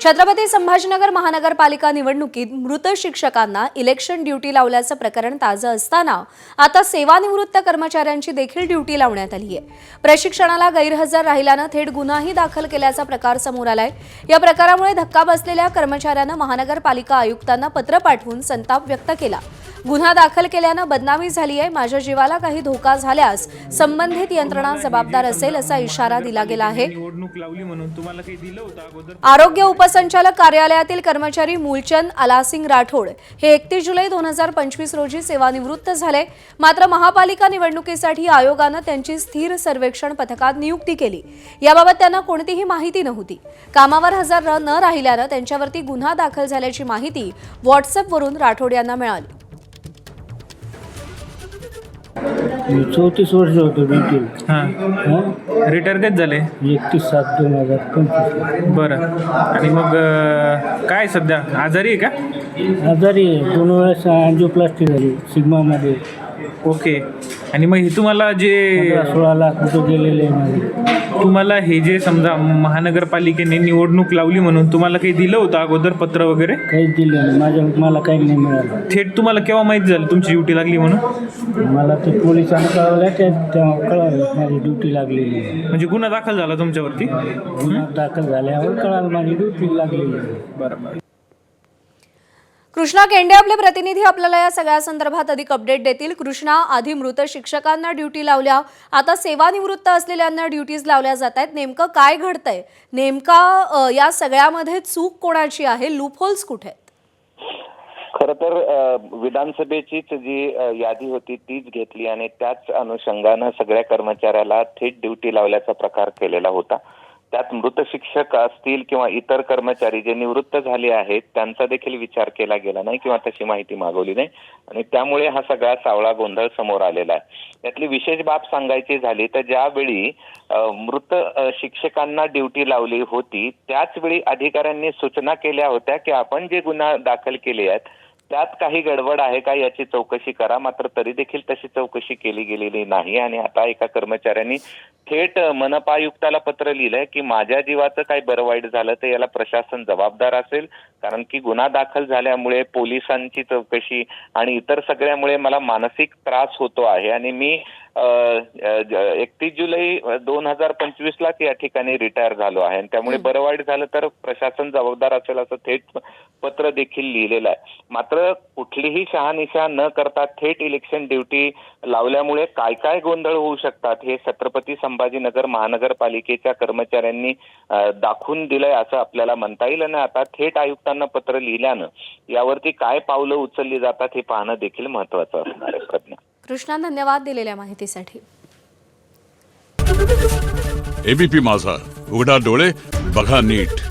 छत्रपती संभाजीनगर महानगरपालिका निवडणुकीत मृत शिक्षकांना इलेक्शन ड्युटी लावल्याचं प्रकरण ताजं असताना आता सेवानिवृत्त कर्मचाऱ्यांची देखील ड्युटी लावण्यात आली आहे। प्रशिक्षणाला गैरहजर राहिल्यानं थेट गुन्हाही दाखल केल्याचा प्रकार समोर आलाय। या प्रकारामुळे धक्का बसलेल्या कर्मचाऱ्यानं महानगरपालिका आयुक्तांना पत्र पाठवून संताप व्यक्त केला। गुन्हा दाखल केल्यानं बदनामी झाली आहे। माझ्या जीवाला काही धोका झाल्यास संबंधित यंत्रणा जबाबदार असेल असा इशारा दिला गेला आहे। आरोग्य उपसंचालक कार्यालयातील कर्मचारी मूलचंद आलासिंग राठोड हे 31 जुलै 2025 रोजी सेवानिवृत्त झाले। मात्र महापालिका निवडणुकीसाठी आयोगानं त्यांची स्थिर सर्वेक्षण पथकात नियुक्ती केली। याबाबत त्यांना कोणतीही माहिती नव्हती। कामावर हजर न राहिल्यानं त्यांच्यावरती गुन्हा दाखल झाल्याची माहिती व्हॉट्सअपवरून राठोड यांना मिळाली। 34 वर्ष होतो ड्युटी। रिटायर कधी झाले? 31/7/2025। बरं, आणि मग काय सध्या आजारी आहे का? आजारी आहे, 2 वेळेस अँजिओप्लास्टी झाली सिग्मामध्ये। ओके, आणि मग हे तुम्हाला जे 16 लाख रुपये गेलेले आहे माझे। तुम्हाला हे जे समजा महानगरपालिकेने निवडणूक लावली म्हणून तुम्हाला काही दिलं होतं अगोदर पत्र वगैरे? काहीच दिलं नाही, मला काही नाही मिळालं। थेट तुम्हाला केव्हा माहीत झालं तुमची ड्युटी लागली म्हणून? मला ते पोलिसांनी कळवलं, तेव्हा कळवलं माझी ड्युटी लागलेली आहे। म्हणजे गुन्हा दाखल झाला तुमच्यावरती? गुन्हा दाखल झाल्यावर कळालं माझी ड्युटी लागलेली आहे। बरोबर। कृष्णा केंडे आपले प्रतिनिधी आपल्याला या सगळ्या संदर्भात अधिक अपडेट देतील। कृष्णा, आधी मृत शिक्षकांना ड्युटी लावल्या, आता सेवानिवृत्त असलेल्यांना ड्युटीज लावल्या जात आहेत। नेमकं काय घडतंय? नेमका या सगळ्यामध्ये चूक कोणाची आहे? लूपहोल्स कुठे आहेत? खरं तर विधानसभेचीच जी यादी होती तीच घेतली आणि त्याच अनुषंगानं सगळ्या कर्मचाऱ्याला थेट ड्युटी लावल्याचा प्रकार केलेला होता। त्यात मृत शिक्षक असतील किंवा इतर कर्मचारी जे निवृत्त झाले आहेत त्यांचा देखील विचार केला गेला नाही किंवा तशी माहिती मागवली नाही, आणि त्यामुळे हा सगळा सावळा गोंधळ समोर आलेला आहे। यातली विशेष बाब सांगायची झाली तर ज्यावेळी मृत शिक्षकांना ड्युटी लावली होती त्याच वेळी अधिकाऱ्यांनी सूचना केल्या होत्या की आपण जे गुन्हा दाखल केले आहेत त्यात काही गडबड आहे का याची चौकशी करा। मात्र तरी देखील तशी चौकशी केली गेलेली नाही, आणि आता एका कर्मचाऱ्यांनी थेट मनपा आयुक्ताला पत्र लिहिलंय की माझ्या जीवाचं काही बरं वाईट झालं तर याला प्रशासन जबाबदार असेल, कारण की गुन्हा दाखल झाल्यामुळे पोलिसांची चौकशी आणि इतर सगळ्यामुळे मला मानसिक त्रास होतो आहे, आणि मी 31 जुलै 2025 या ठिकाणी रिटायर झालो आहे, आणि त्यामुळे बरं वाईट झालं तर प्रशासन जबाबदार असेल असं थेट पत्र देखील लिहिलेलं आहे। मात्र कुठलीही शहानिशा न करता थेट इलेक्शन ड्युटी लावल्यामुळे काय काय गोंधळ होऊ शकतात हे छत्रपती संभाजीनगर महानगरपालिकेच्या कर्मचाऱ्यांनी दाखवून दिलंय असं आपल्याला म्हणता येईल, आणि आता थेट आयुक्तांना पत्र लिहिल्यानं यावरती काय पावलं उचलली जातात हे पाहणं देखील महत्वाचं असणार आहे। प्रज्ञा, कृष्णा, धन्यवाद दिलेल्या माहितीसाठी। एबीपी माझा, उघडा डोळे बघा नीट।